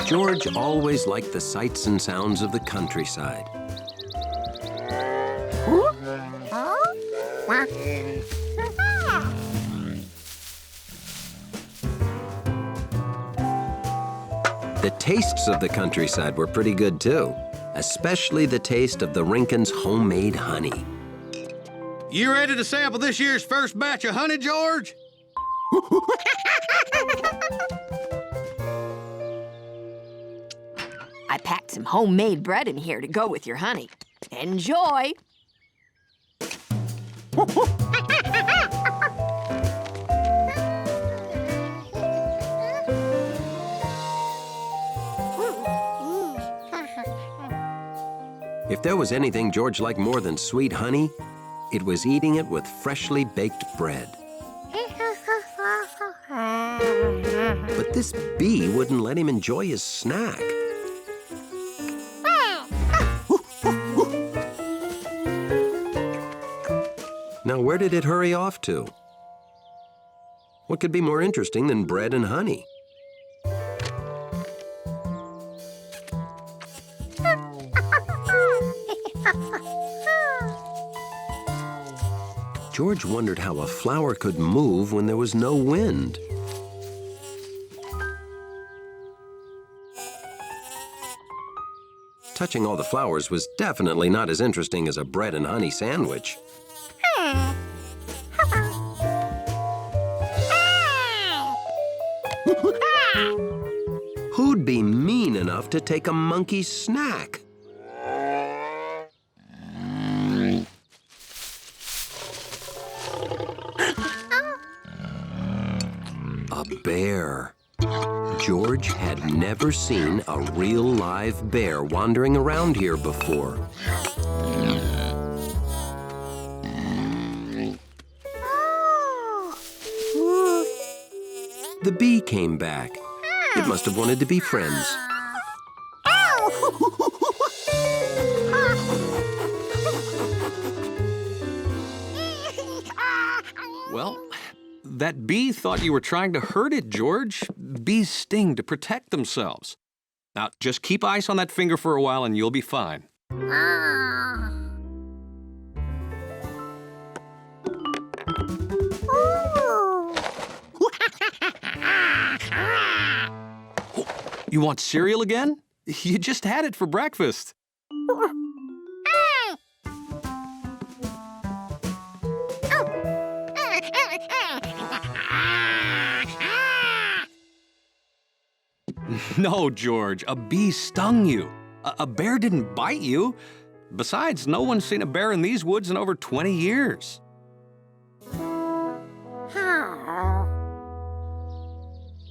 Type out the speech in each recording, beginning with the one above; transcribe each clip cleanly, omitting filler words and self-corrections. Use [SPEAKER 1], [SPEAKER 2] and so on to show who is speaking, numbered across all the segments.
[SPEAKER 1] George always liked the sights and sounds of the countryside. The tastes of the countryside were pretty good too, especially the taste of the Rinkins' homemade honey.
[SPEAKER 2] You ready to sample this year's first batch of honey, George?
[SPEAKER 3] I packed some homemade bread in here to go with your honey. Enjoy!
[SPEAKER 1] If there was anything George liked more than sweet honey, it was eating it with freshly baked bread. But this bee wouldn't let him enjoy his snack. Now, where did it hurry off to? What could be more interesting than bread and honey? George wondered how a flower could move when there was no wind. Touching all the flowers was definitely not as interesting as a bread and honey sandwich. Who'd be mean enough to take a monkey's snack? A bear. George had never seen a real live bear wandering around here before. The bee came back. It must have wanted to be friends.
[SPEAKER 2] Well, that bee thought you were trying to hurt it, George. Bees sting to protect themselves. Now, just keep ice on that finger for a while and you'll be fine. You want cereal again? You just had it for breakfast. No, George, a bee stung you. A bear didn't bite you. Besides, no one's seen a bear in these woods in over 20 years.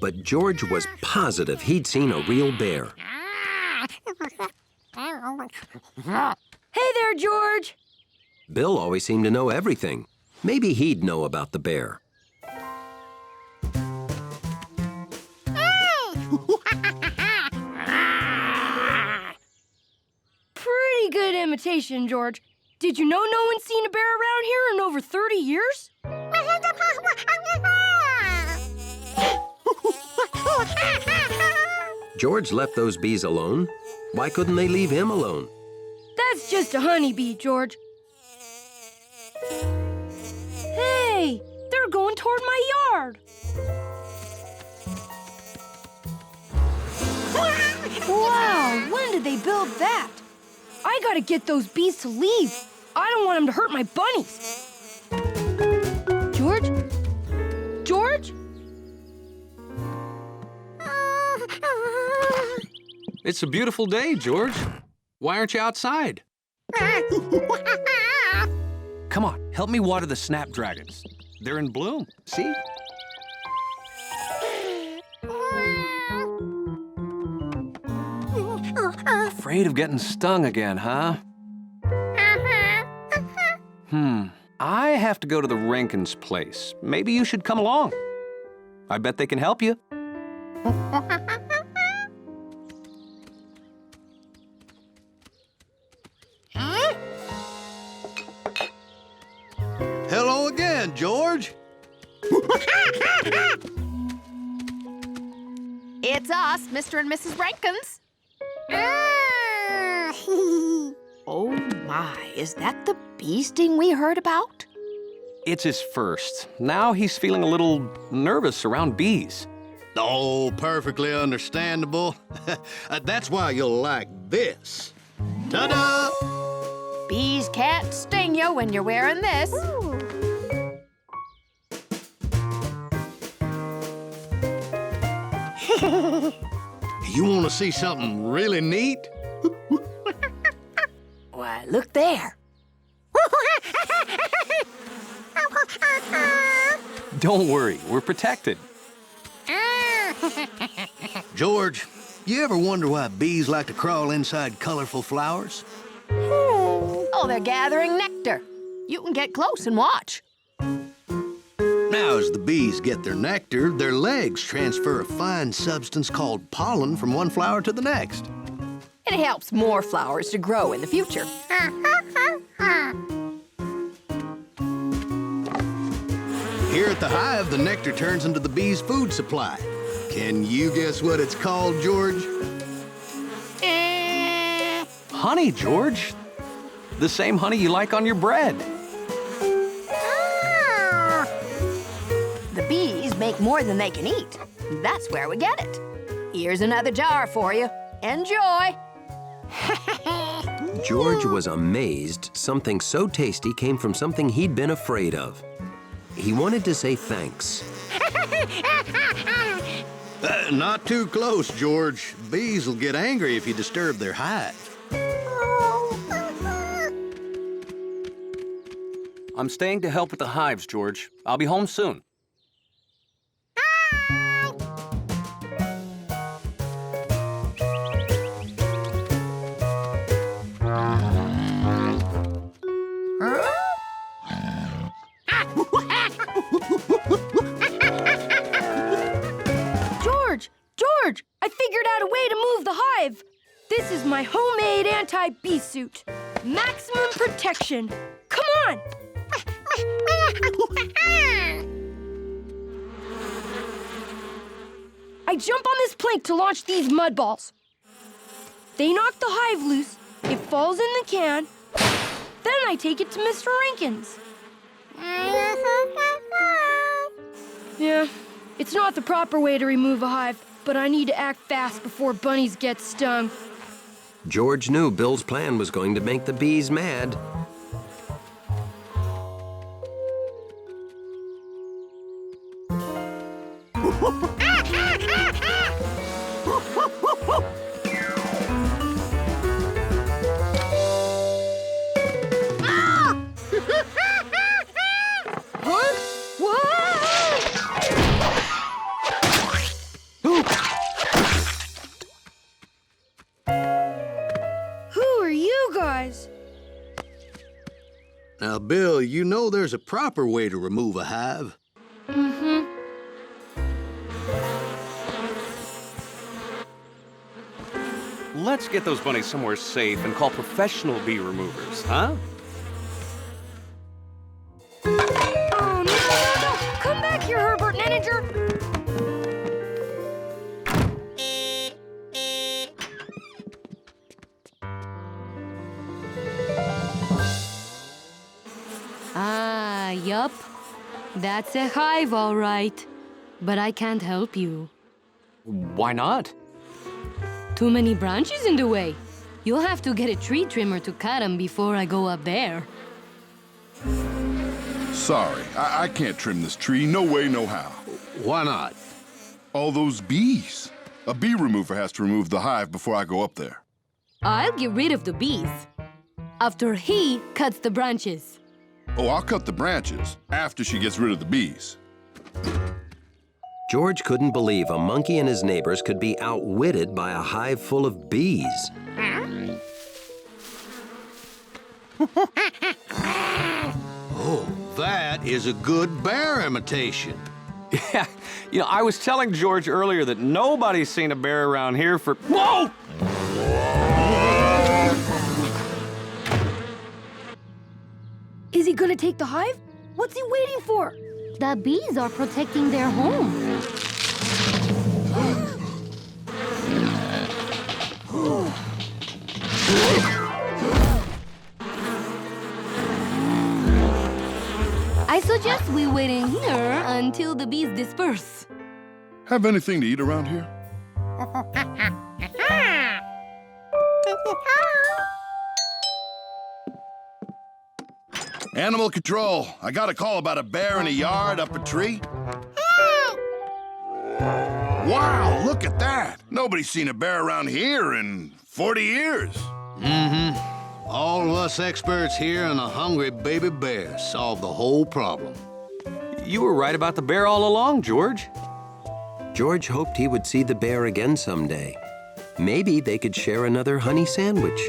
[SPEAKER 1] But George was positive he'd seen a real bear.
[SPEAKER 3] Hey there, George!
[SPEAKER 1] Bill always seemed to know everything. Maybe he'd know about the bear.
[SPEAKER 4] Pretty good imitation, George. Did you know no one's seen a bear around here in over 30 years?
[SPEAKER 1] George left those bees alone. Why couldn't they leave him alone?
[SPEAKER 4] That's just a honeybee, George. Hey, they're going toward my yard. Wow, when did they build that? I gotta get those bees to leave. I don't want them to hurt my bunnies. George? George?
[SPEAKER 2] It's a beautiful day, George. Why aren't you outside? Come on, help me water the snapdragons. They're in bloom, see? Afraid of getting stung again, huh? I have to go to the Rankins' place. Maybe you should come along. I bet they can help you. Hello again, George.
[SPEAKER 3] It's us, Mr. and Mrs. Rankins. Oh my, is that the bee sting we heard about?
[SPEAKER 2] It's his first. Now he's feeling a little nervous around bees.
[SPEAKER 5] Oh, perfectly understandable. That's why you'll like this. Ta-da!
[SPEAKER 3] Bees can't sting you when you're wearing this.
[SPEAKER 5] You want to see something really neat?
[SPEAKER 3] Why, look there.
[SPEAKER 2] Don't worry, we're protected.
[SPEAKER 5] George, you ever wonder why bees like to crawl inside colorful flowers?
[SPEAKER 3] Oh, they're gathering nectar. You can get close and watch.
[SPEAKER 5] Now, as the bees get their nectar, their legs transfer a fine substance called pollen from one flower to the next.
[SPEAKER 3] It helps more flowers to grow in the future.
[SPEAKER 5] Here at the hive, the nectar turns into the bees' food supply. Can you guess what it's called, George?
[SPEAKER 2] Honey, George. The same honey you like on your bread.
[SPEAKER 3] The bees make more than they can eat. That's where we get it. Here's another jar for you. Enjoy.
[SPEAKER 1] George was amazed something so tasty came from something he'd been afraid of. He wanted to say thanks.
[SPEAKER 5] Not too close, George. Bees will get angry if you disturb their hive.
[SPEAKER 2] I'm staying to help with the hives, George. I'll be home soon.
[SPEAKER 4] George, I figured out a way to move the hive. This is my homemade anti-bee suit. Maximum protection. Come on. I jump on this plank to launch these mud balls. They knock the hive loose. It falls in the can. Then I take it to Mr. Rankins. Yeah, it's not the proper way to remove a hive, but I need to act fast before bunnies get stung.
[SPEAKER 1] George knew Bill's plan was going to make the bees mad.
[SPEAKER 5] Now, Bill, you know there's a proper way to remove a hive.
[SPEAKER 4] Mm-hmm.
[SPEAKER 2] Let's get those bunnies somewhere safe and call professional bee removers, huh?
[SPEAKER 4] Oh, no. Come back here, Herbert Nenninger.
[SPEAKER 6] Yup. That's a hive, all right. But I can't help you.
[SPEAKER 2] Why not?
[SPEAKER 6] Too many branches in the way. You'll have to get a tree trimmer to cut them before I go up there.
[SPEAKER 7] Sorry, I can't trim this tree. No way, no how.
[SPEAKER 5] Why not?
[SPEAKER 7] All those bees. A bee remover has to remove the hive before I go up there.
[SPEAKER 6] I'll get rid of the bees after he cuts the branches.
[SPEAKER 7] Oh, I'll cut the branches after she gets rid of the bees.
[SPEAKER 1] George couldn't believe a monkey and his neighbors could be outwitted by a hive full of bees.
[SPEAKER 5] Oh, that is a good bear imitation.
[SPEAKER 2] Yeah, I was telling George earlier that nobody's seen a bear around here for... Whoa!
[SPEAKER 4] Is he gonna take the hive? What's he waiting for?
[SPEAKER 6] The bees are protecting their home. guess we wait in here until the bees disperse.
[SPEAKER 7] Have anything to eat around here? Animal control. I got a call about a bear in a yard up a tree. Wow, look at that. Nobody's seen a bear around here in 40 years.
[SPEAKER 5] All of us experts here and a hungry baby bear solved the whole problem.
[SPEAKER 2] You were right about the bear all along, George.
[SPEAKER 1] George hoped he would see the bear again someday. Maybe they could share another honey sandwich.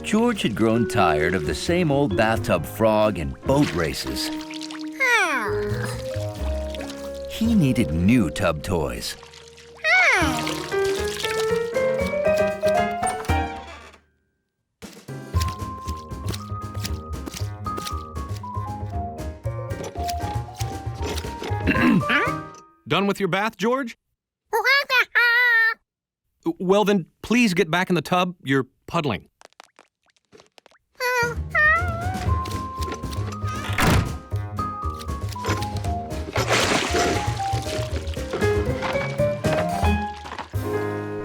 [SPEAKER 8] George had grown tired of the same old bathtub frog and boat races. He needed new tub toys.
[SPEAKER 2] Done with your bath, George? Well, then, please get back in the tub. You're puddling.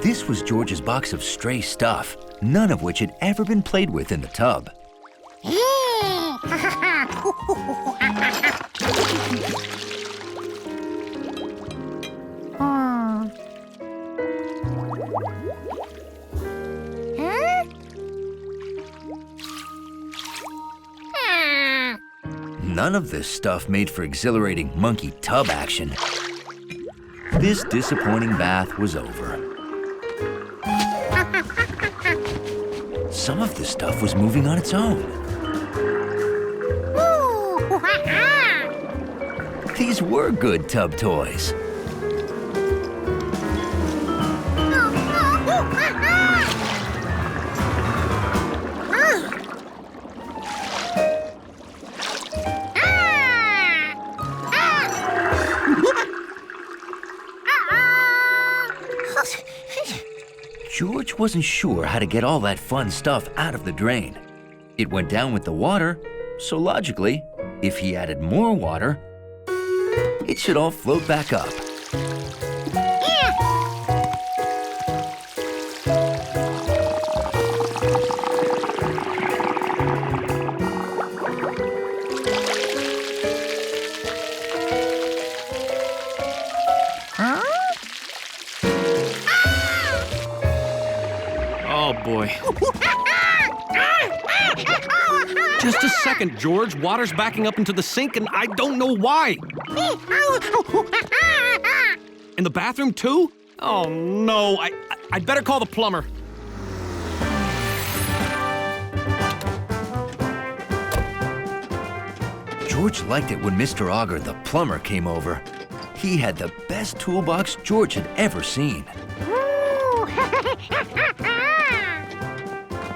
[SPEAKER 8] This was George's box of stray stuff, none of which had ever been played with in the tub. None of this stuff made for exhilarating monkey tub action. This disappointing bath was over. Some of this stuff was moving on its own. These were good tub toys. George wasn't sure how to get all that fun stuff out of the drain. It went down with the water, so logically, if he added more water, it should all float back up.
[SPEAKER 2] Oh, boy. Just a second, George. Water's backing up into the sink, and I don't know why. In the bathroom, too? Oh, no. I'd better call the plumber.
[SPEAKER 8] George liked it when Mr. Auger, the plumber, came over. He had the best toolbox George had ever seen.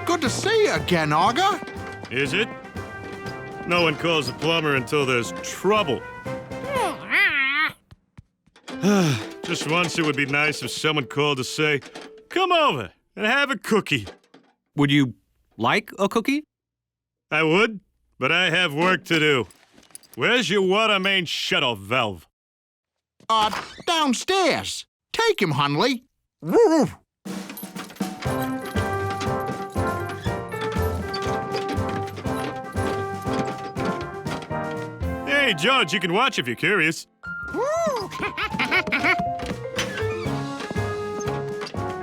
[SPEAKER 9] Good to see you again, Auger.
[SPEAKER 10] Is it? No one calls a plumber until there's trouble. Just once it would be nice if someone called to say, "Come over and have a cookie."
[SPEAKER 2] Would you like a cookie?
[SPEAKER 10] I would, but I have work to do. Where's your water main shut-off valve?
[SPEAKER 9] Downstairs. Take him, Hunley. Woo!
[SPEAKER 10] Hey, George, you can watch if you're curious.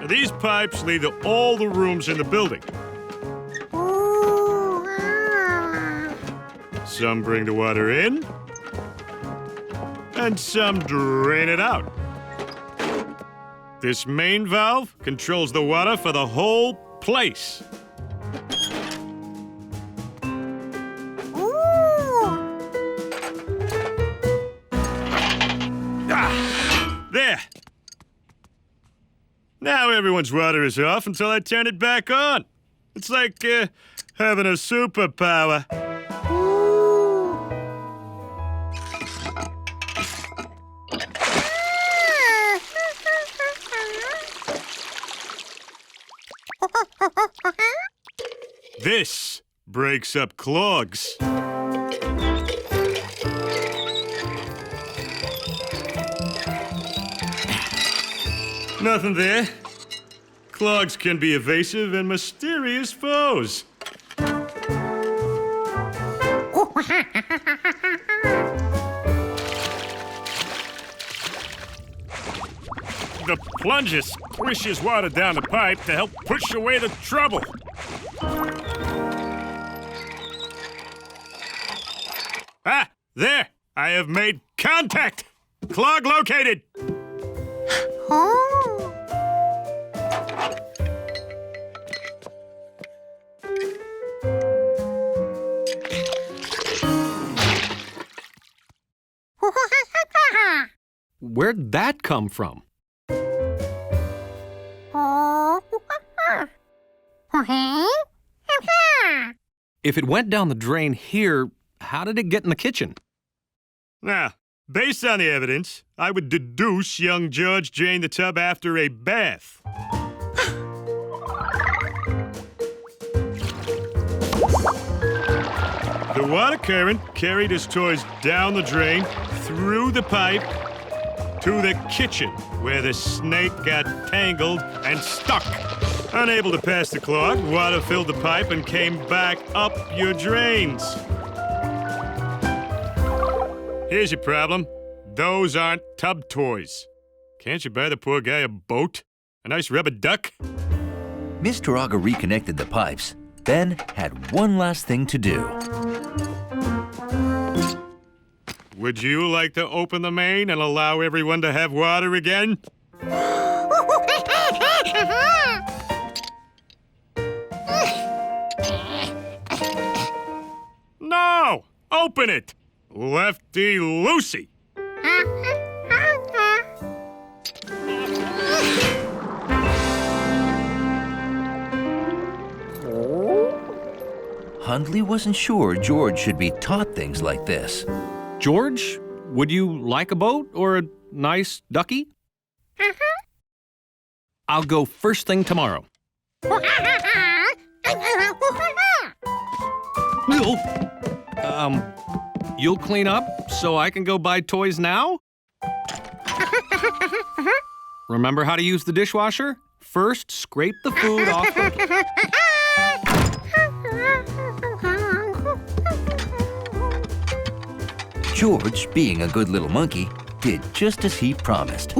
[SPEAKER 10] These pipes lead to all the rooms in the building. Some bring the water in, and some drain it out. This main valve controls the water for the whole place. There. Now everyone's water is off until I turn it back on. It's like having a superpower. This breaks up clogs. Nothing there. Clogs can be evasive and mysterious foes. The plunger squishes water down the pipe to help push away the trouble. Ah, there! I have made contact! Clog located!
[SPEAKER 2] Where'd that come from? If it went down the drain here, how did it get in the kitchen?
[SPEAKER 10] Now, based on the evidence, I would deduce young George drained the tub after a bath. The water current carried his toys down the drain, through the pipe, to the kitchen, where the snake got tangled and stuck. Unable to pass the clog, water filled the pipe and came back up your drains. Here's your problem. Those aren't tub toys. Can't you buy the poor guy a boat? A nice rubber duck?
[SPEAKER 8] Mr. Auger reconnected the pipes, then had one last thing to do.
[SPEAKER 10] Would you like to open the main and allow everyone to have water again? No! Open it! Lefty Lucy!
[SPEAKER 8] Hundley wasn't sure George should be taught things like this.
[SPEAKER 2] George, would you like a boat or a nice ducky? I'll go first thing tomorrow. You'll clean up so I can go buy toys now? Remember how to use the dishwasher? First, scrape the food off the...
[SPEAKER 8] George, being a good little monkey, did just as he promised.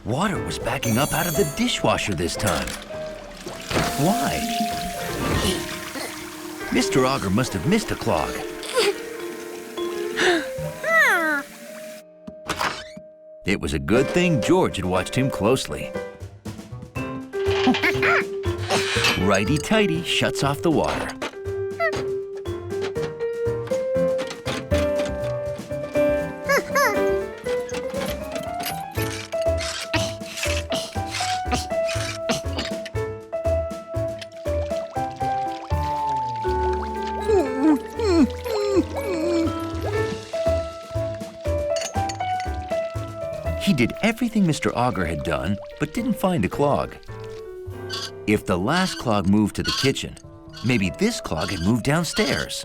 [SPEAKER 8] Water was backing up out of the dishwasher this time. Why? Mr. Auger must have missed a clog. It was a good thing George had watched him closely. Righty-tighty shuts off the water. He did everything Mr. Auger had done, but didn't find a clog. If the last clog moved to the kitchen, maybe this clog had moved downstairs.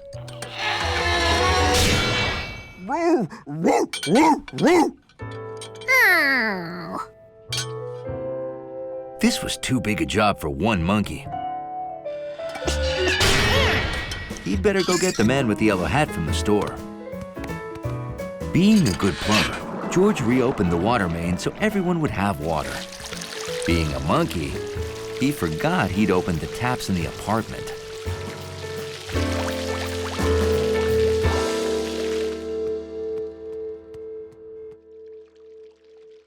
[SPEAKER 8] This was too big a job for one monkey. He'd better go get the man with the yellow hat from the store. Being a good plumber, George reopened the water main so everyone would have water. Being a monkey, he forgot he'd opened the taps in the apartment.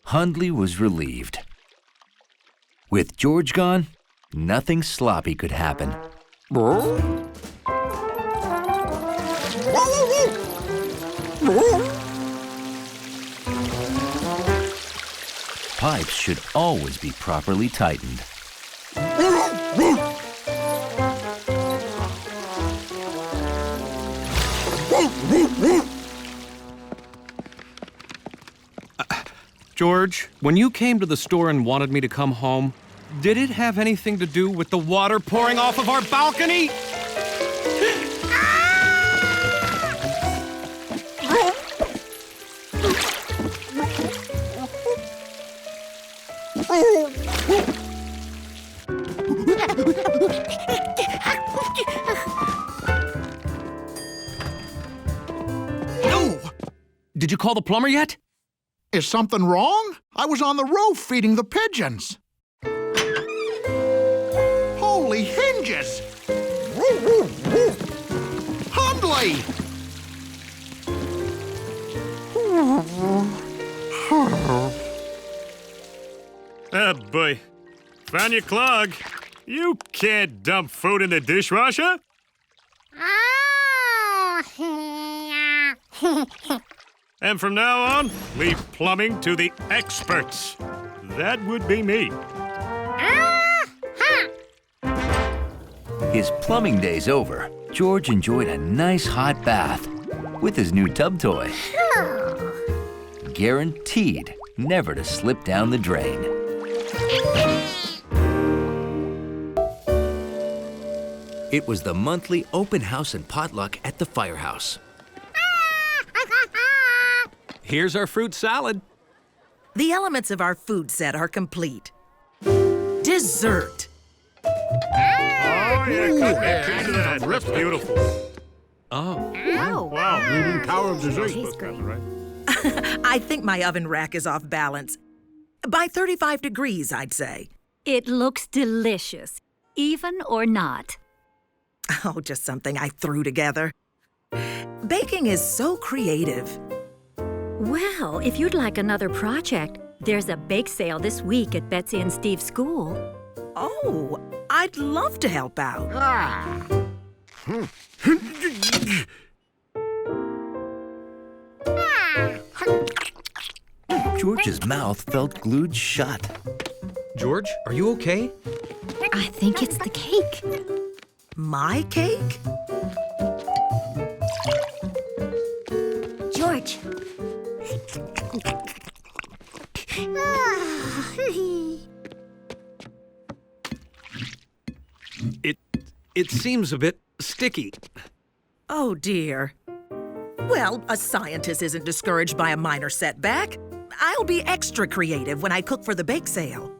[SPEAKER 8] Hundley was relieved. With George gone, nothing sloppy could happen. Pipes should always be properly tightened.
[SPEAKER 2] George, when you came to the store and wanted me to come home, did it have anything to do with the water pouring off of our balcony?
[SPEAKER 9] No!
[SPEAKER 2] Did you call the plumber yet?
[SPEAKER 9] Is something wrong? I was on the roof feeding the pigeons. Holy hinges! Hundley!
[SPEAKER 10] Oh, boy. Found your clog. You can't dump food in the dishwasher. And from now on, leave plumbing to the experts. That would be me.
[SPEAKER 8] His plumbing day's over. George enjoyed a nice hot bath with his new tub toy. Guaranteed never to slip down the drain. It was the monthly open house and potluck at the firehouse.
[SPEAKER 2] Here's our fruit salad.
[SPEAKER 11] The elements of our food set are complete. Dessert.
[SPEAKER 10] Oh, yeah, cut me that. That's beautiful.
[SPEAKER 2] Oh.
[SPEAKER 3] Oh.
[SPEAKER 10] Wow.
[SPEAKER 9] Leaning tower of dessert.
[SPEAKER 3] Tastes great.
[SPEAKER 10] Right.
[SPEAKER 11] I think my oven rack is off balance. By 35 degrees, I'd say.
[SPEAKER 12] It looks delicious, even or not.
[SPEAKER 11] Oh, just something I threw together. Baking is so creative.
[SPEAKER 12] Well, if you'd like another project, there's a bake sale this week at Betsy and Steve's school.
[SPEAKER 11] Oh, I'd love to help out.
[SPEAKER 8] George's mouth felt glued shut.
[SPEAKER 2] George, are you okay?
[SPEAKER 12] I think it's the cake.
[SPEAKER 11] My cake?
[SPEAKER 3] George.
[SPEAKER 2] It seems a bit sticky.
[SPEAKER 11] Oh, dear. Well, a scientist isn't discouraged by a minor setback. I'll be extra creative when I cook for the bake sale.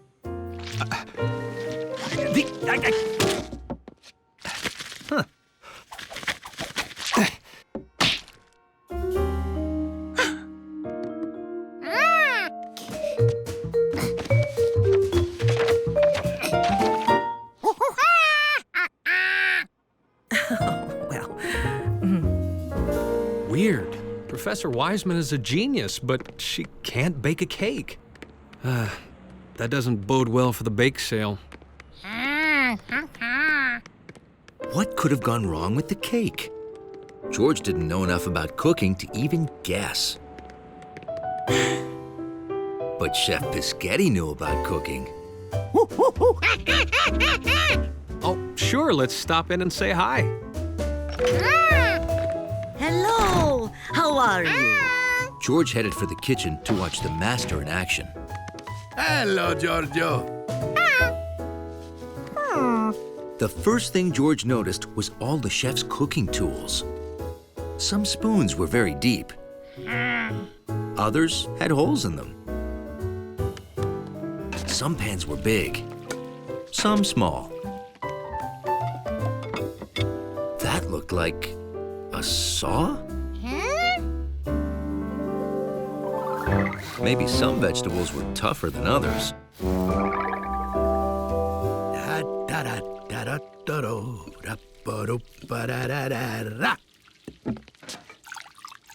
[SPEAKER 2] Huh. Weird. Professor Wiseman is a genius, but she can't bake a cake. That doesn't bode well for the bake sale.
[SPEAKER 8] What could have gone wrong with the cake? George didn't know enough about cooking to even guess. But Chef Pischetti knew about cooking.
[SPEAKER 2] Oh, sure, let's stop in and say hi.
[SPEAKER 11] Hello! How are you?
[SPEAKER 8] George headed for the kitchen to watch the master in action.
[SPEAKER 5] Hello, Giorgio.
[SPEAKER 8] The first thing George noticed was all the chef's cooking tools. Some spoons were very deep. Others had holes in them. Some pans were big, some small. That looked like a saw? Maybe some vegetables were tougher than others.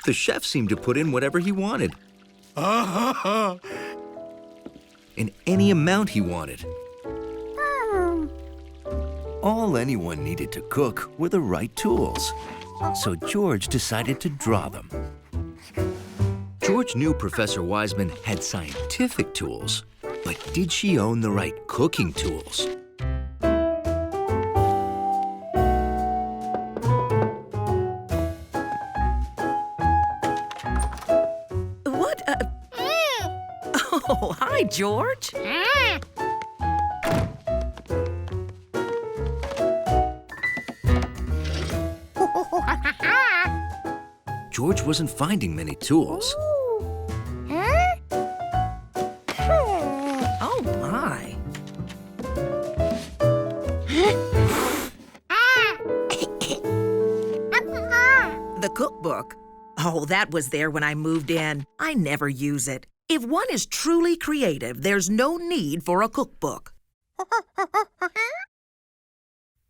[SPEAKER 8] The chef seemed to put in whatever he wanted. In any amount he wanted. All anyone needed to cook were the right tools. So George decided to draw them. George knew Professor Wiseman had scientific tools, but did she own the right cooking tools?
[SPEAKER 11] Oh, hi, George.
[SPEAKER 8] George wasn't finding many tools.
[SPEAKER 11] Oh, my. The cookbook. Oh, that was there when I moved in. I never use it. If one is truly creative, there's no need for a cookbook.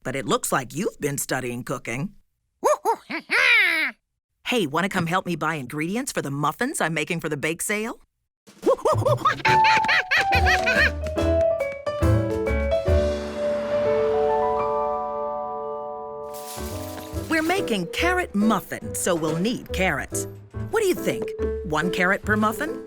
[SPEAKER 11] But it looks like you've been studying cooking. Hey, want to come help me buy ingredients for the muffins I'm making for the bake sale? We're making carrot muffins, so we'll need carrots. What do you think? 1 carrot per muffin?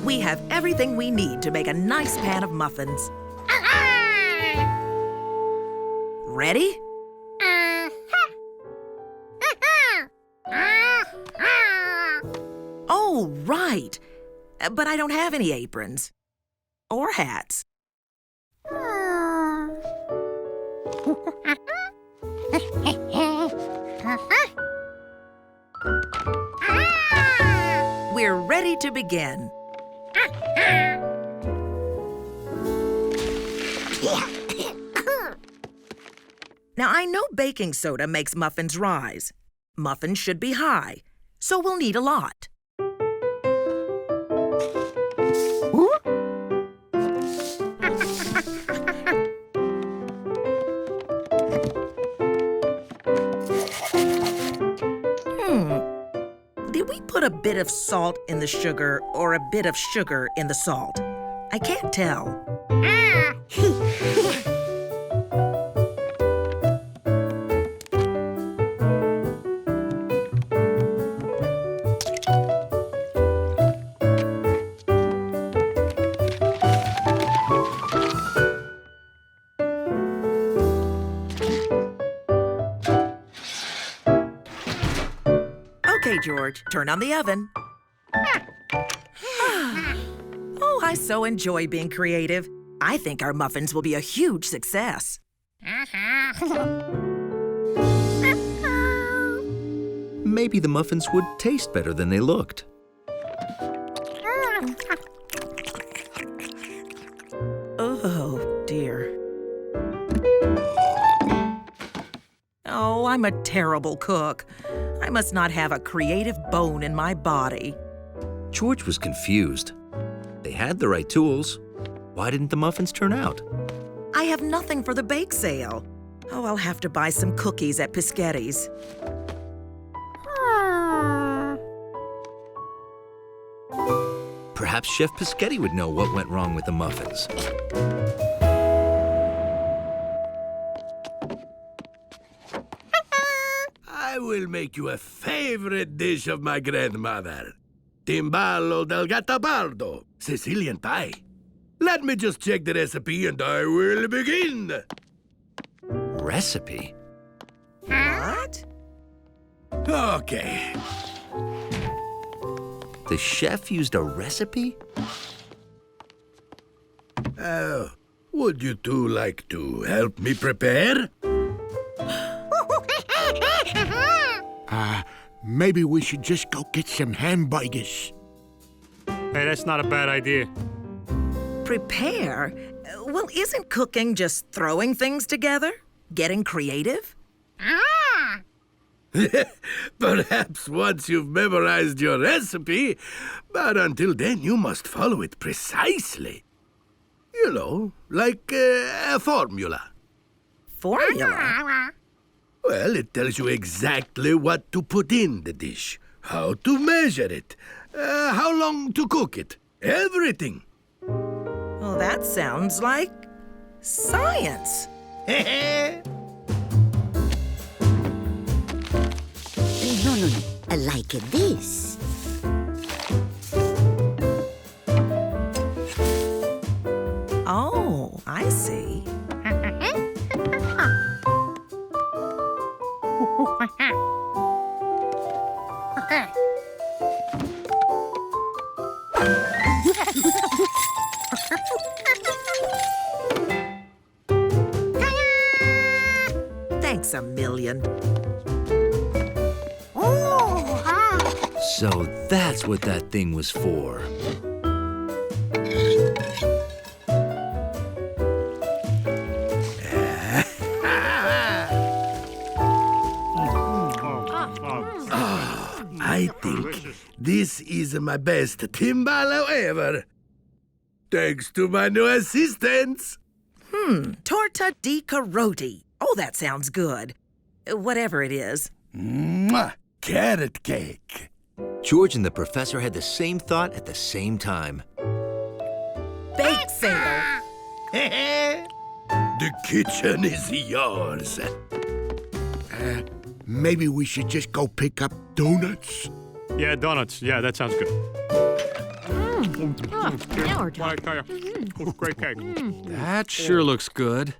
[SPEAKER 11] We have everything we need to make a nice pan of muffins. Ready? Oh, right. But I don't have any aprons. Or hats. We're ready to begin. Now, I know baking soda makes muffins rise. Muffins should be high, so we'll need a lot. Did we put a bit of salt in the sugar or a bit of sugar in the salt? I can't tell. Okay, George, turn on the oven. Oh, I so enjoy being creative. I think our muffins will be a huge success.
[SPEAKER 8] Maybe the muffins would taste better than they looked.
[SPEAKER 11] Oh, dear. Oh, I'm a terrible cook. I must not have a creative bone in my body.
[SPEAKER 8] George was confused. They had the right tools. Why didn't the muffins turn out?
[SPEAKER 11] I have nothing for the bake sale. Oh, I'll have to buy some cookies at Pischetti's.
[SPEAKER 8] Perhaps Chef Pischetti would know what went wrong with the muffins.
[SPEAKER 5] I will make you a favorite dish of my grandmother. Timballo del Gattapardo, Sicilian pie. Let me just check the recipe and I will begin.
[SPEAKER 8] Recipe?
[SPEAKER 11] What?
[SPEAKER 5] Okay.
[SPEAKER 8] The chef used a recipe?
[SPEAKER 5] Would you two like to help me prepare?
[SPEAKER 9] Maybe we should just go get some hamburgers.
[SPEAKER 10] Hey, that's not a bad idea.
[SPEAKER 11] Prepare? Well, isn't cooking just throwing things together? Getting creative?
[SPEAKER 5] Perhaps once you've memorized your recipe, but until then you must follow it precisely. You know, like a formula.
[SPEAKER 11] Formula?
[SPEAKER 5] Well, it tells you exactly what to put in the dish, how to measure it, how long to cook it, everything.
[SPEAKER 11] Well, that sounds like science.
[SPEAKER 13] Look at this.
[SPEAKER 11] Oh, I see. Thanks a million.
[SPEAKER 8] So that's what that thing was for.
[SPEAKER 5] I think this is my best timbalo ever. Thanks to my new assistants.
[SPEAKER 11] Torta di caroti. Oh, that sounds good. Whatever it is.
[SPEAKER 5] Mwah! Carrot cake.
[SPEAKER 8] George and the professor had the same thought at the same time.
[SPEAKER 11] Bake sale.
[SPEAKER 5] The kitchen is yours.
[SPEAKER 9] Maybe we should just go pick up donuts?
[SPEAKER 10] Yeah, donuts. Yeah, that sounds good.
[SPEAKER 12] Now we're talking.
[SPEAKER 10] Great cake.
[SPEAKER 2] That sure looks good.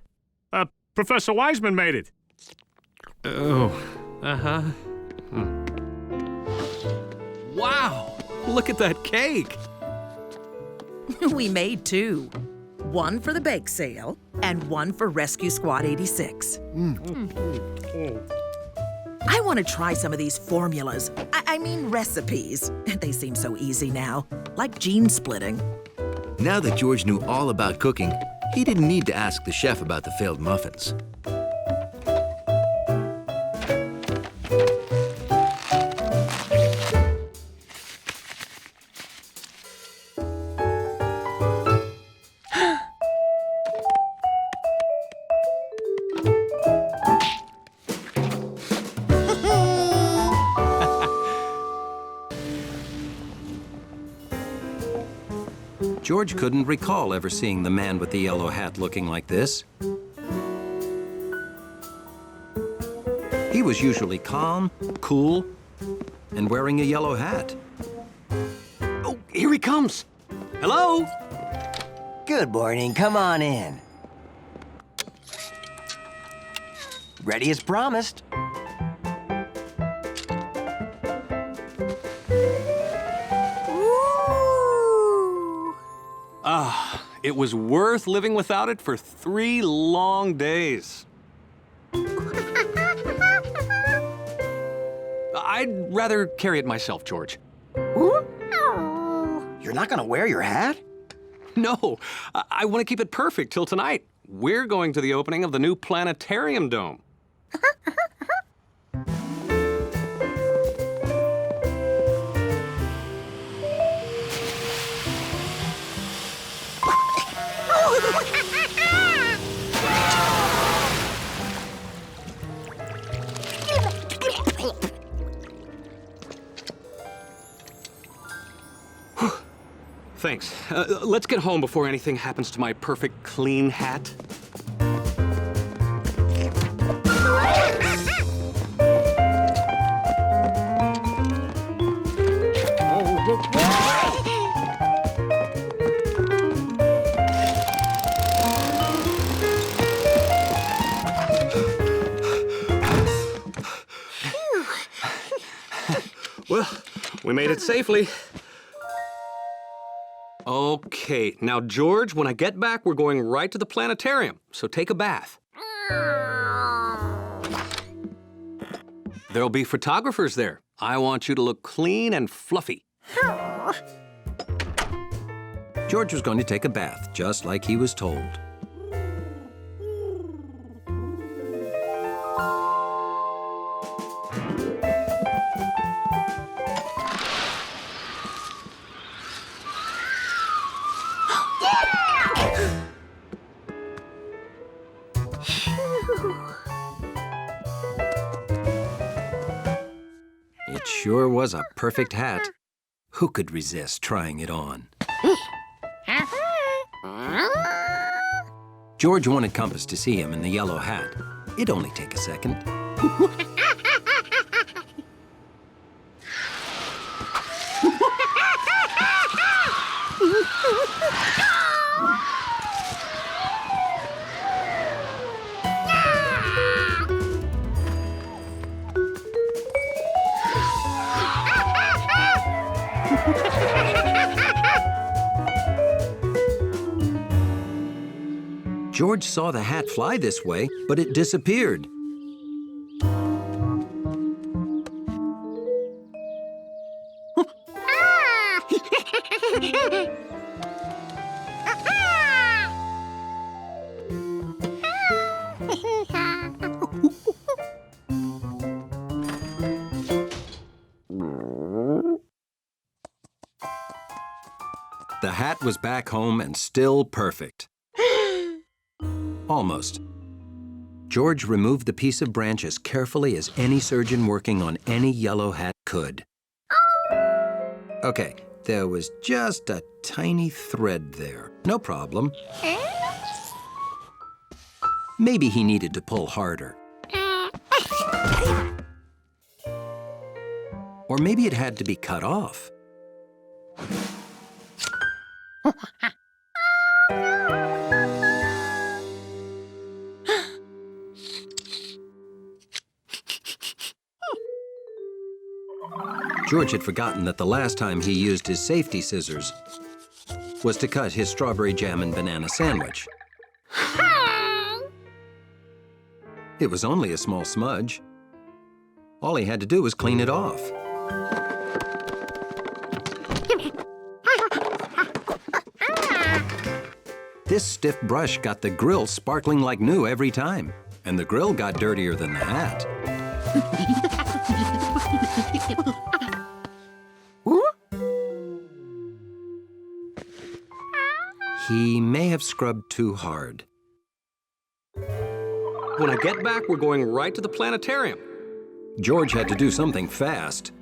[SPEAKER 10] Professor Wiseman made it.
[SPEAKER 2] Oh, uh-huh. Wow, look at that cake.
[SPEAKER 11] We made two. One for the bake sale and one for Rescue Squad 86. I want to try some of these formulas. I mean recipes. They seem so easy now, like gene splitting.
[SPEAKER 8] Now that George knew all about cooking, he didn't need to ask the chef about the failed muffins.
[SPEAKER 1] George couldn't recall ever seeing the man with the yellow hat looking like this. He was usually calm, cool, and wearing a yellow hat.
[SPEAKER 2] Oh, here he comes. Hello?
[SPEAKER 14] Good morning. Come on in. Ready as promised.
[SPEAKER 2] It was worth living without it for 3 long days. I'd rather carry it myself, George.
[SPEAKER 14] You're not gonna wear your hat?
[SPEAKER 2] No, I want to keep it perfect till tonight. We're going to the opening of the new planetarium dome. Thanks. Let's get home before anything happens to my perfect clean hat. Well, we made it safely. Okay, now, George, when I get back, we're going right to the planetarium, so take a bath. There'll be photographers there. I want you to look clean and fluffy.
[SPEAKER 1] George was going to take a bath, just like he was told. It sure was a perfect hat. Who could resist trying it on? George wanted Compass to see him in the yellow hat. It'd only take a second. George saw the hat fly this way, but it disappeared. The hat was back home and still perfect. Almost. George removed the piece of branch as carefully as any surgeon working on any yellow hat could. Okay, there was just a tiny thread there. No problem. Maybe he needed to pull harder. Or maybe it had to be cut off. George had forgotten that the last time he used his safety scissors was to cut his strawberry jam and banana sandwich. It was only a small smudge. All he had to do was clean it off. This stiff brush got the grill sparkling like new every time, and the grill got dirtier than the hat. He may have scrubbed too hard.
[SPEAKER 2] When I get back, we're going right to the planetarium.
[SPEAKER 1] George had to do something fast.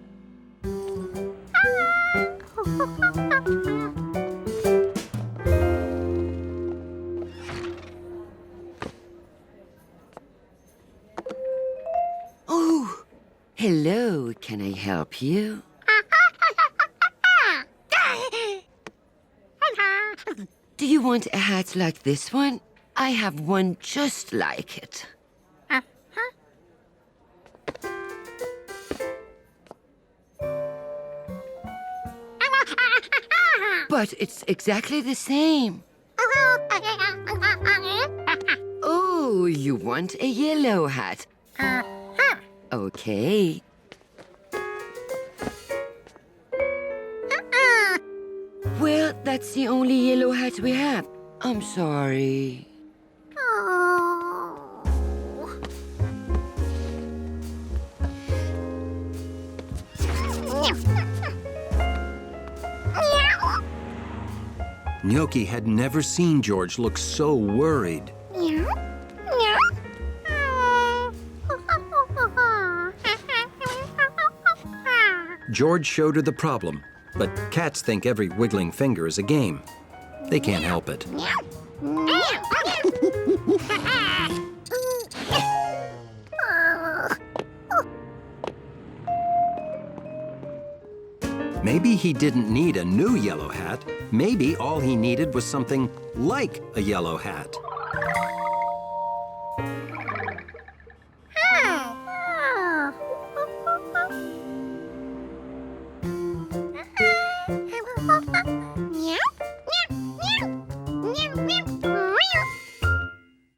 [SPEAKER 13] Oh, hello. Can I help you? Do you want a hat like this one? I have one just like it. But it's exactly the same. Oh, you want a yellow hat? Okay. Well, that's the only yellow hat we have. I'm sorry.
[SPEAKER 1] Gnocchi had never seen George look so worried. George showed her the problem, but cats think every wiggling finger is a game. They can't help it. Maybe he didn't need a new yellow hat. Maybe all he needed was something like a yellow hat.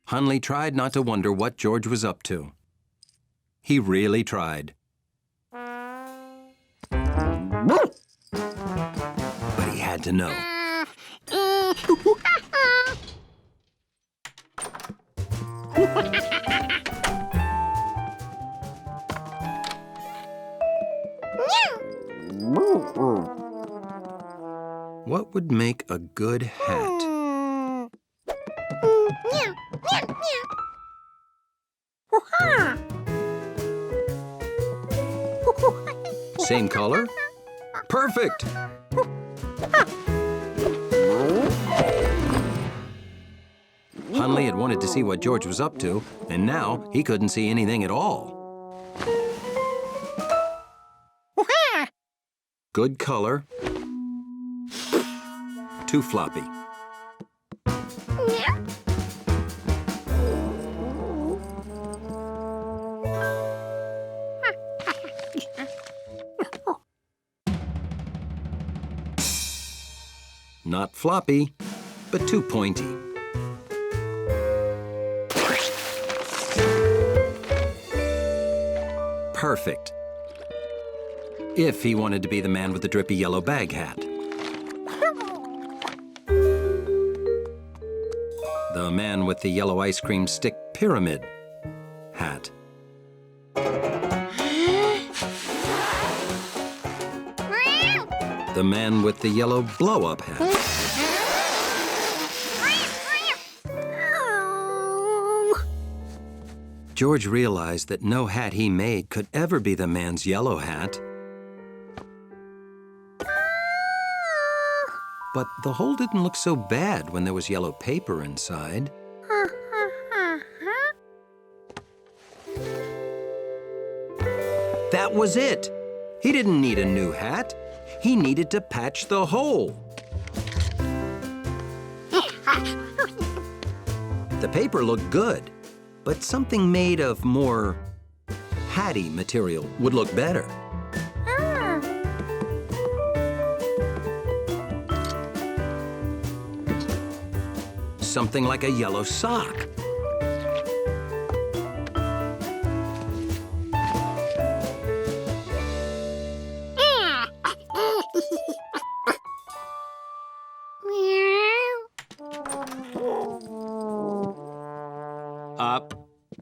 [SPEAKER 1] Hunley tried not to wonder what George was up to. He really tried. But he had to know. What would make a good hat? Same color? Perfect! Hunley had wanted to see what George was up to, and now he couldn't see anything at all. Good color. Too floppy. Not floppy, but too pointy. perfect. If he wanted to be the man with the drippy yellow bag hat. The man with the yellow ice cream stick pyramid hat. The man with the yellow blow-up hat. George realized that no hat he made could ever be the man's yellow hat. But the hole didn't look so bad when there was yellow paper inside. That was it. He didn't need a new hat. He needed to patch the hole. The paper looked good, but something made of more hatty material would look better. Something like a yellow sock.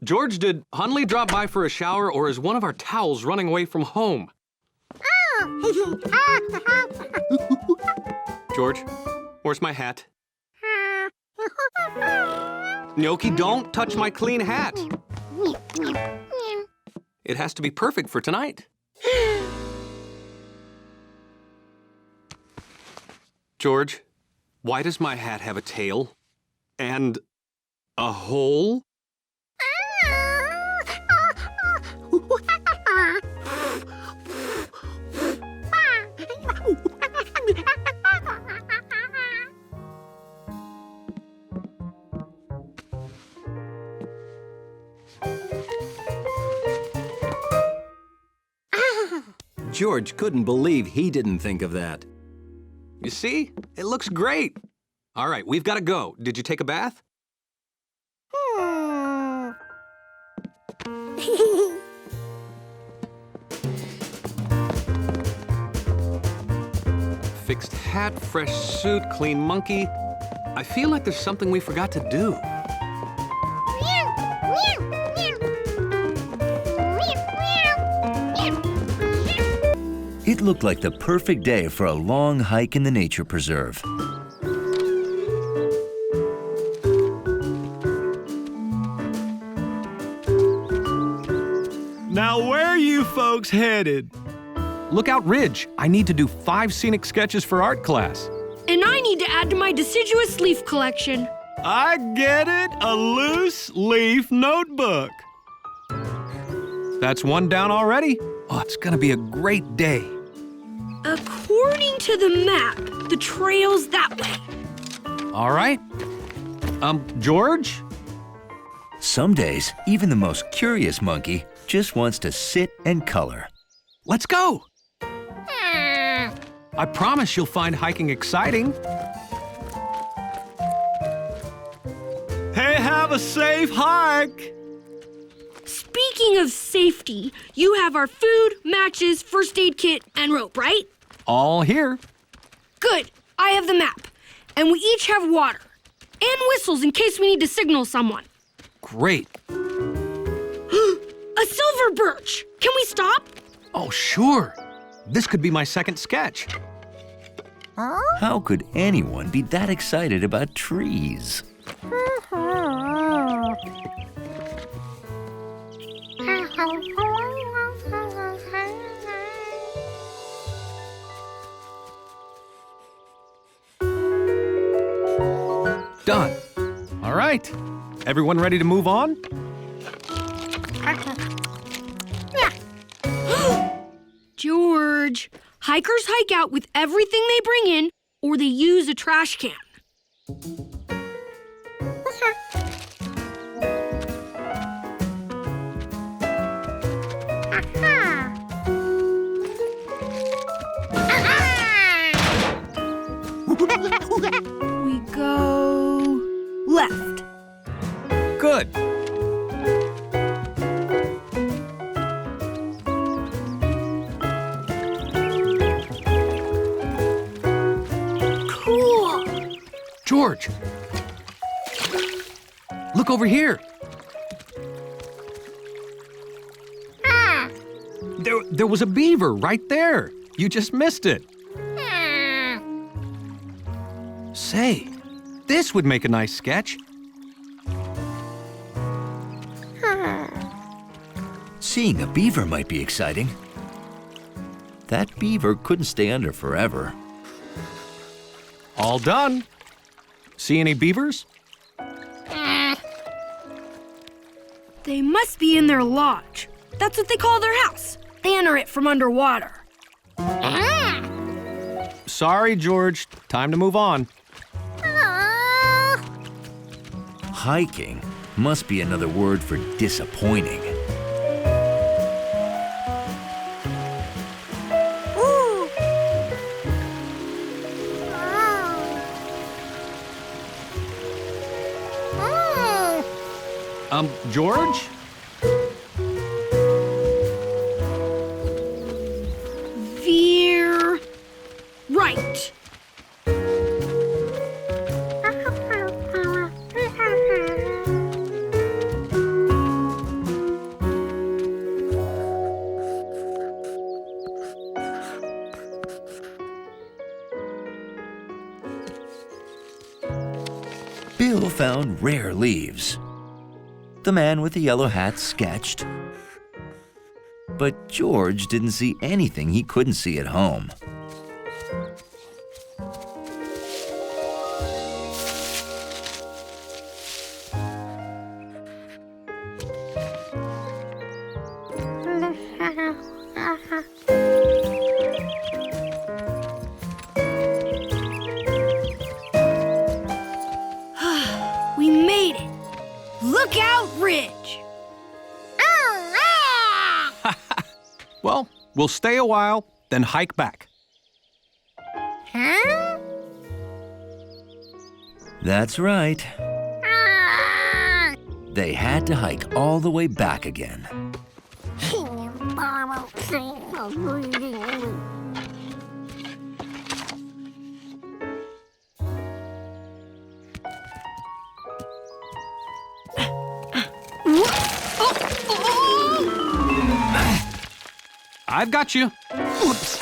[SPEAKER 2] George, did Hunley drop by for a shower, or is one of our towels running away from home? George, where's my hat? Gnocchi, don't touch my clean hat. It has to be perfect for tonight. George, why does my hat have a tail and a hole?
[SPEAKER 1] George couldn't believe he didn't think of that.
[SPEAKER 2] You see? It looks great. All right, we've got to go. Did you take a bath? Fixed hat, fresh suit, clean monkey. I feel like there's something we forgot to do.
[SPEAKER 8] It looked like the perfect day for a long hike in the nature preserve.
[SPEAKER 10] Now, where are you folks headed?
[SPEAKER 2] Lookout Ridge. I need to do 5 scenic sketches for art class.
[SPEAKER 4] And I need to add to my deciduous leaf collection.
[SPEAKER 10] I get it, a loose leaf notebook.
[SPEAKER 2] That's one down already. Oh, it's gonna be a great day.
[SPEAKER 4] According to the map, the trail's that way.
[SPEAKER 2] All right. George?
[SPEAKER 8] Some days, even the most curious monkey just wants to sit and color.
[SPEAKER 2] Let's go. I promise you'll find hiking exciting.
[SPEAKER 10] Hey, have a safe hike.
[SPEAKER 4] Speaking of safety, you have our food, matches, first aid kit, and rope, right?
[SPEAKER 2] All here.
[SPEAKER 4] Good. I have the map. And we each have water. And whistles in case we need to signal someone.
[SPEAKER 2] Great.
[SPEAKER 4] A silver birch. Can we stop?
[SPEAKER 2] Oh, sure. This could be my second sketch.
[SPEAKER 8] How could anyone be that excited about trees?
[SPEAKER 2] Done. All right. Everyone ready to move on?
[SPEAKER 4] George, hikers hike out with everything they bring in, or they use a trash can. We go left.
[SPEAKER 2] Good. George! Look over here. There was a beaver right there. You just missed it. Say, this would make a nice sketch.
[SPEAKER 8] Seeing a beaver might be exciting. That beaver couldn't stay under forever.
[SPEAKER 2] All done. See any beavers?
[SPEAKER 4] They must be in their lodge. That's what they call their house. They enter it from underwater.
[SPEAKER 2] Sorry, George. Time to move on.
[SPEAKER 8] Hiking must be another word for disappointing.
[SPEAKER 2] George?
[SPEAKER 4] Veer right.
[SPEAKER 8] Bill found rare leaves. The man with the yellow hat sketched. But George didn't see anything he couldn't see at home.
[SPEAKER 4] We made it. Lookout Ridge.
[SPEAKER 2] Well, we'll stay a while, then hike back.
[SPEAKER 3] Huh?
[SPEAKER 8] That's right. They had to hike all the way back again.
[SPEAKER 2] I've got you. Oops.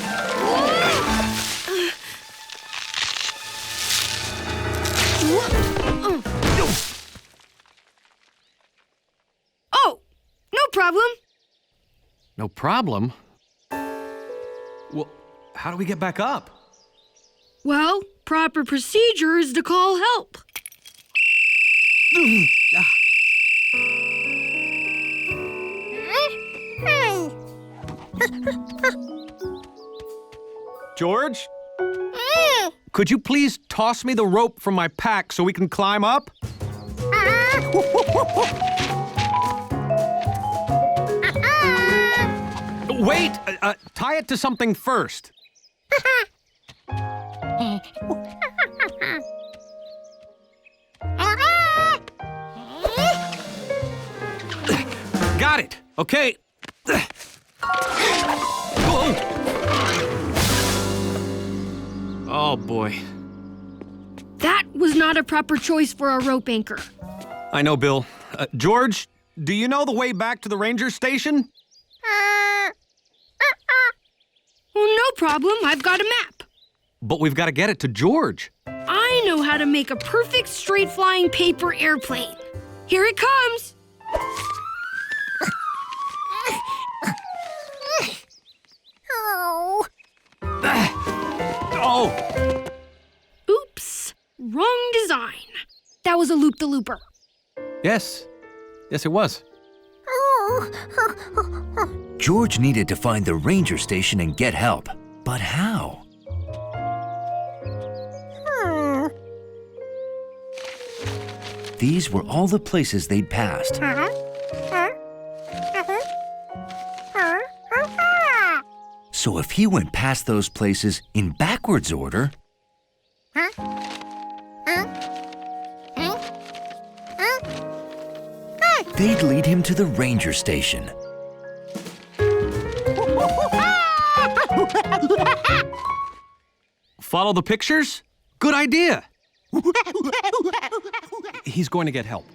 [SPEAKER 4] Oh, no problem.
[SPEAKER 2] No problem. Well, how do we get back up?
[SPEAKER 4] Well, proper procedure is to call help.
[SPEAKER 2] George? Could you please toss me the rope from my pack so we can climb up? Wait! Tie it to something first. Got it! Okay. Oh, boy.
[SPEAKER 4] That was not a proper choice for a rope anchor.
[SPEAKER 2] I know, Bill. George, do you know the way back to the ranger station?
[SPEAKER 4] Well, no problem. I've got a map.
[SPEAKER 2] But we've got to get it to George.
[SPEAKER 4] I know how to make a perfect straight-flying paper airplane. Here it comes.
[SPEAKER 2] Oh!
[SPEAKER 4] Oops. Wrong design. That was a loop-the-looper.
[SPEAKER 2] Yes. Yes, it was.
[SPEAKER 8] George needed to find the ranger station and get help. But how? These were all the places they'd passed. So if he went past those places in backwards order, they'd lead him to the ranger station.
[SPEAKER 2] Follow the pictures? Good idea. He's going to get help.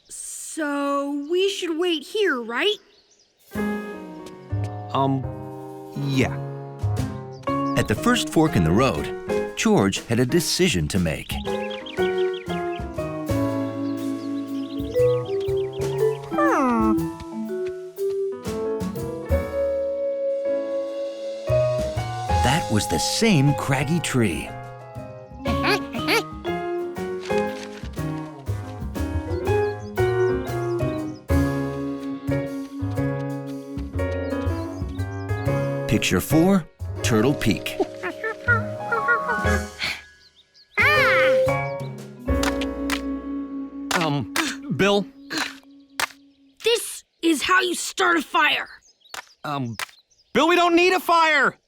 [SPEAKER 4] So we should wait here, right?
[SPEAKER 2] Yeah.
[SPEAKER 8] At the first fork in the road, George had a decision to make. That was the same craggy tree. Picture 4, Turtle Peak.
[SPEAKER 2] Bill?
[SPEAKER 4] This is how you start a fire.
[SPEAKER 2] Bill, we don't need a fire!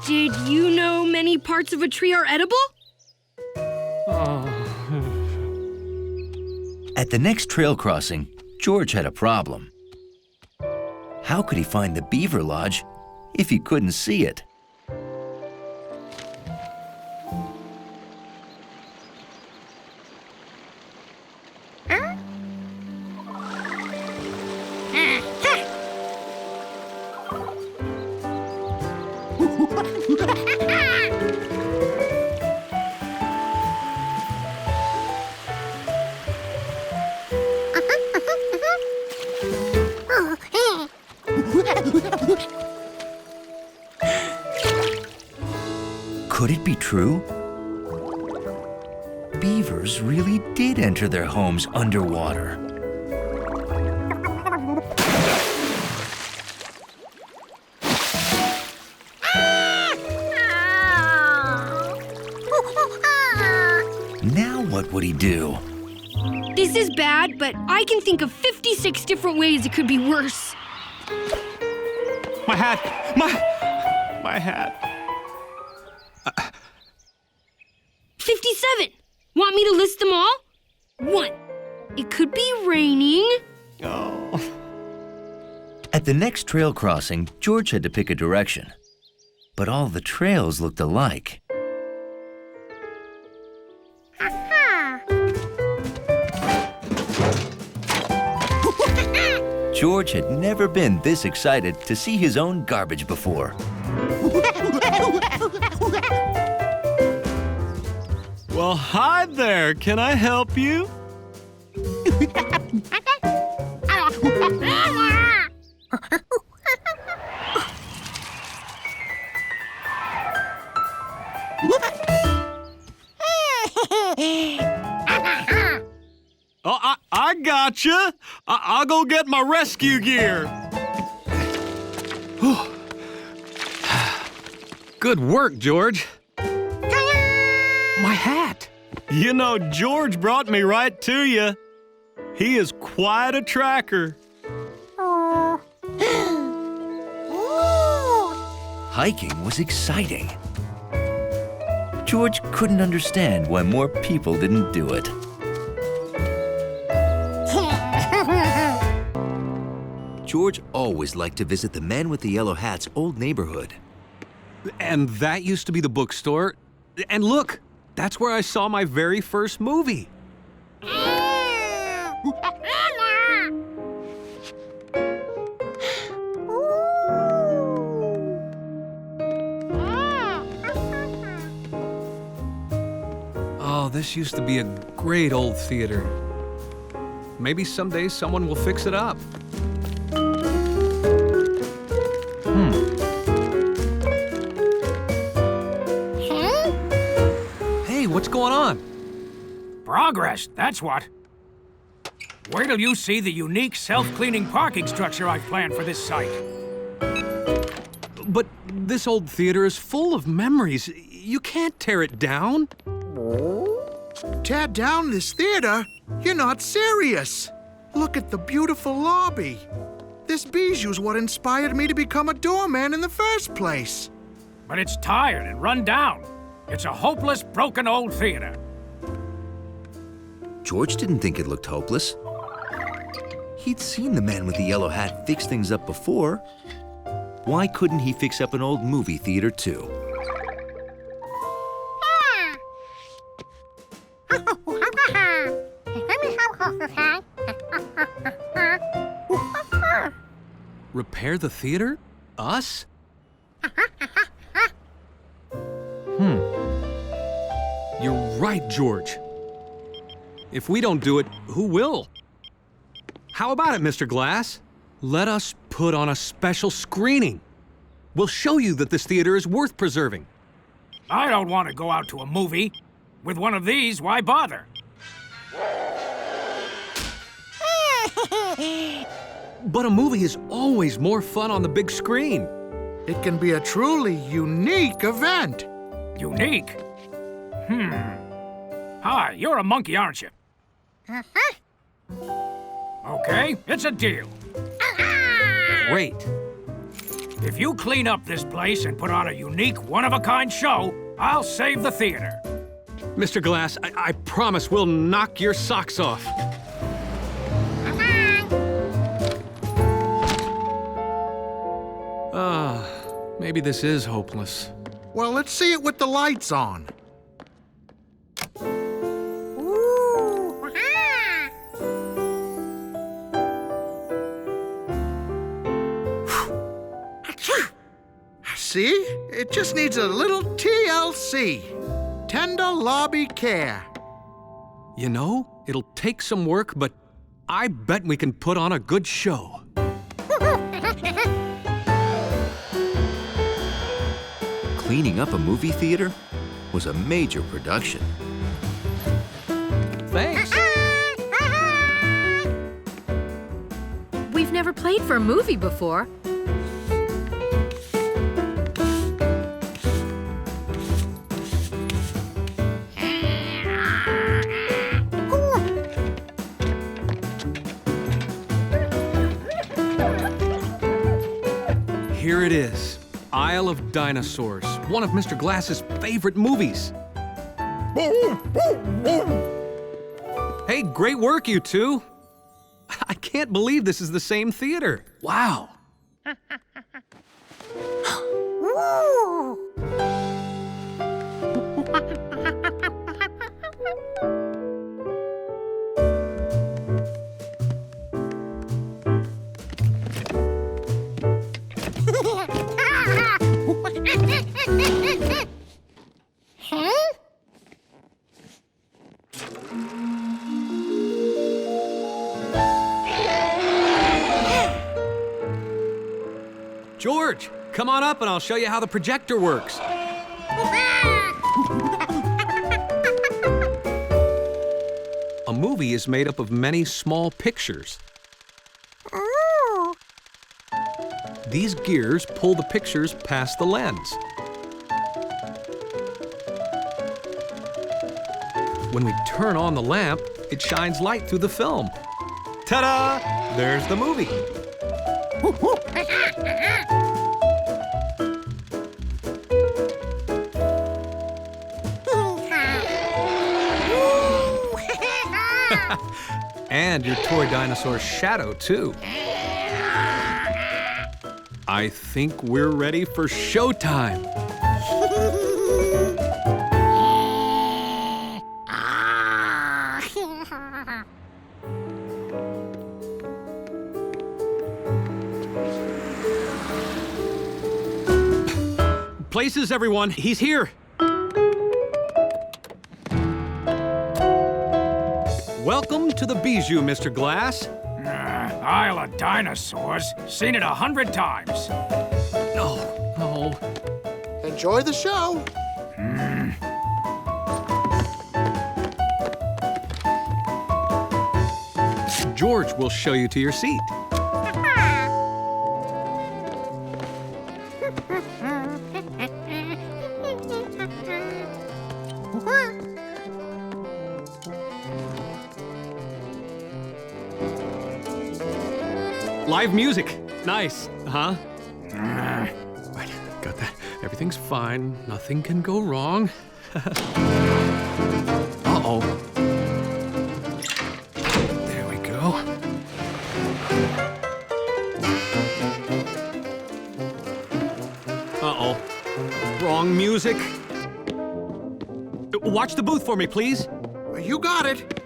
[SPEAKER 4] Did you know many parts of a tree are edible?
[SPEAKER 8] At the next trail crossing, George had a problem. How could he find the beaver lodge if he couldn't see it? Could it be true? Beavers really did enter their homes underwater. Now what would he do?
[SPEAKER 4] This is bad, but I can think of 56 different ways it could be worse.
[SPEAKER 2] My hat! My hat.
[SPEAKER 4] 57! Want me to list them all? 1. It could be raining.
[SPEAKER 2] Oh.
[SPEAKER 8] At the next trail crossing, George had to pick a direction. But all the trails looked alike. George had never been this excited to see his own garbage before.
[SPEAKER 10] Well, hi there. Can I help you? Oh, I gotcha. I'll go get my rescue gear.
[SPEAKER 2] Good work, George. My hat.
[SPEAKER 10] You know, George brought me right to you. He is quite a tracker.
[SPEAKER 8] Hiking was exciting. George couldn't understand why more people didn't do it. George always liked to visit the Man with the Yellow Hat's old neighborhood.
[SPEAKER 2] And that used to be the bookstore. And look, that's where I saw my very first movie. Oh, this used to be a great old theater. Maybe someday someone will fix it up. Hey, what's going on?
[SPEAKER 15] Progress, that's what. Wait till you see the unique self-cleaning parking structure I've planned for this site.
[SPEAKER 2] But this old theater is full of memories. You can't tear it down.
[SPEAKER 9] Tear down this theater? You're not serious. Look at the beautiful lobby. This bijou's what inspired me to become a doorman in the first place.
[SPEAKER 15] But it's tired and run down. It's a hopeless, broken old theater.
[SPEAKER 8] George didn't think it looked hopeless. He'd seen the Man with the Yellow Hat fix things up before. Why couldn't he fix up an old movie theater too?
[SPEAKER 2] Repair the theater? Us? You're right, George. If we don't do it, who will? How about it, Mr. Glass? Let us put on a special screening. We'll show you that this theater is worth preserving.
[SPEAKER 15] I don't want to go out to a movie. With one of these, why bother?
[SPEAKER 2] But a movie is always more fun on the big screen.
[SPEAKER 9] It can be a truly unique event.
[SPEAKER 15] Unique? Hi, you're a monkey, aren't you? Okay, it's a deal.
[SPEAKER 2] Great.
[SPEAKER 15] If you clean up this place and put on a unique, one-of-a-kind show, I'll save the theater.
[SPEAKER 2] Mr. Glass, I promise we'll knock your socks off. Maybe this is hopeless.
[SPEAKER 9] Well, let's see it with the lights on. See? It just needs a little TLC. Tender lobby care.
[SPEAKER 2] You know, it'll take some work, but I bet we can put on a good show.
[SPEAKER 8] Cleaning up a movie theater was a major production.
[SPEAKER 2] Thanks.
[SPEAKER 16] We've never played for a movie before.
[SPEAKER 2] Here it is, Isle of Dinosaurs, one of Mr. Glass's favorite movies. Hey, great work, you two. I can't believe this is the same theater. Wow. George, come on up and I'll show you how the projector works. A movie is made up of many small pictures. These gears pull the pictures past the lens. When we turn on the lamp, it shines light through the film. Ta-da! There's the movie. And your toy dinosaur's shadow, too. I think we're ready for showtime. Places, everyone. He's here. Welcome to the Bijou, Mr. Glass.
[SPEAKER 15] Isle of Dinosaurs. Seen it 100 times.
[SPEAKER 2] No.
[SPEAKER 9] Enjoy the show.
[SPEAKER 2] George will show you to your seat. Live music. Nice, huh? Right, got that. Everything's fine. Nothing can go wrong. Uh-oh. There we go. Uh-oh. Wrong music. Watch the booth for me, please.
[SPEAKER 9] You got it.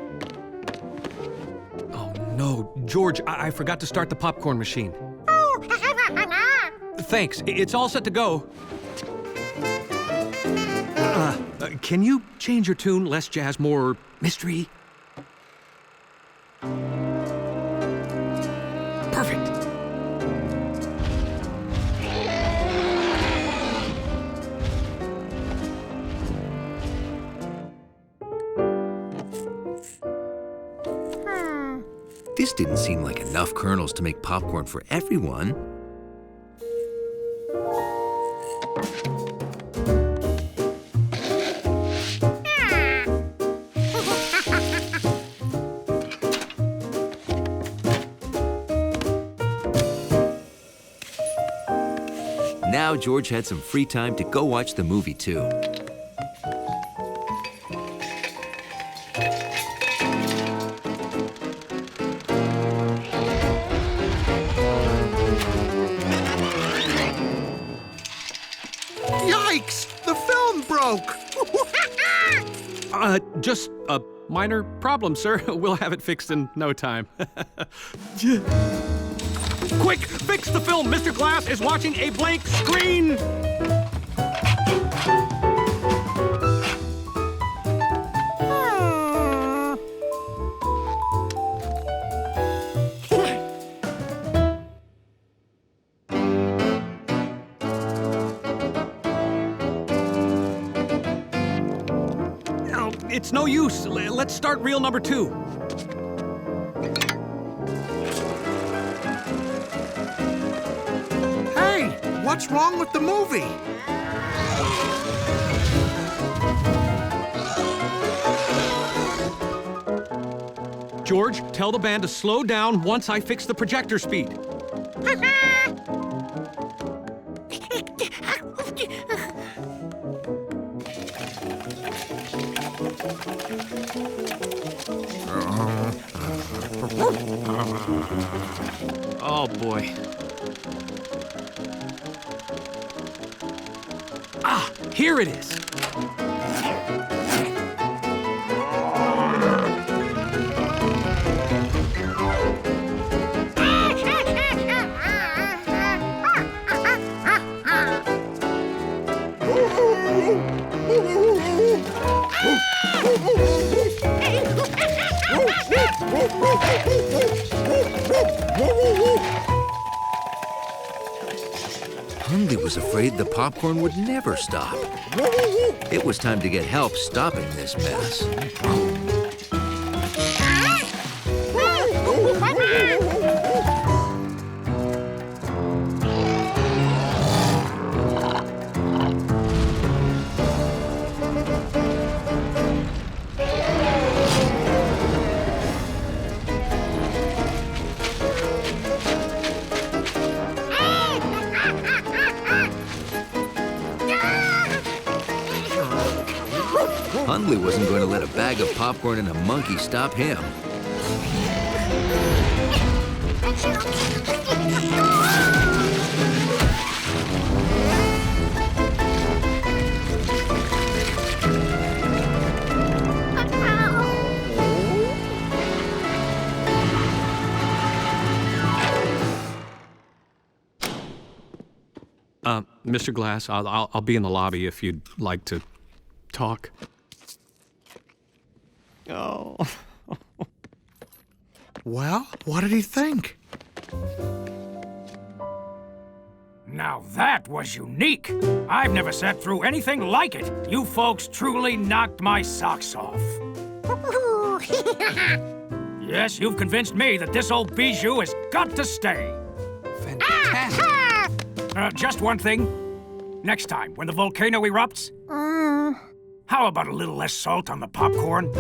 [SPEAKER 2] Oh, no. Oh, George, I forgot to start the popcorn machine. Thanks. It's all set to go. Can you change your tune? Less jazz, more mystery? Perfect.
[SPEAKER 8] This didn't seem like enough kernels to make popcorn for everyone. Now George had some free time to go watch the movie too.
[SPEAKER 9] Yikes! The film broke!
[SPEAKER 2] Just a minor problem, sir. We'll have it fixed in no time. Quick, fix the film! Mr. Glass is watching a blank screen! No, it's no use. Let's start reel number 2.
[SPEAKER 9] What's wrong with the movie?
[SPEAKER 2] George, tell the band to slow down once I fix the projector speed. Oh, boy. Ah, here it is.
[SPEAKER 8] Hundley was afraid the popcorn would never stop. It was time to get help stopping this mess. Hundley wasn't going to let a bag of popcorn and a monkey stop him.
[SPEAKER 2] Mr. Glass, I'll be in the lobby if you'd like to talk. Oh.
[SPEAKER 9] Well, what did he think?
[SPEAKER 15] Now that was unique. I've never sat through anything like it. You folks truly knocked my socks off. Yes, you've convinced me that this old bijou has got to stay.
[SPEAKER 2] Fantastic.
[SPEAKER 15] Just one thing. Next time, when the volcano erupts, how about a little less salt on the popcorn?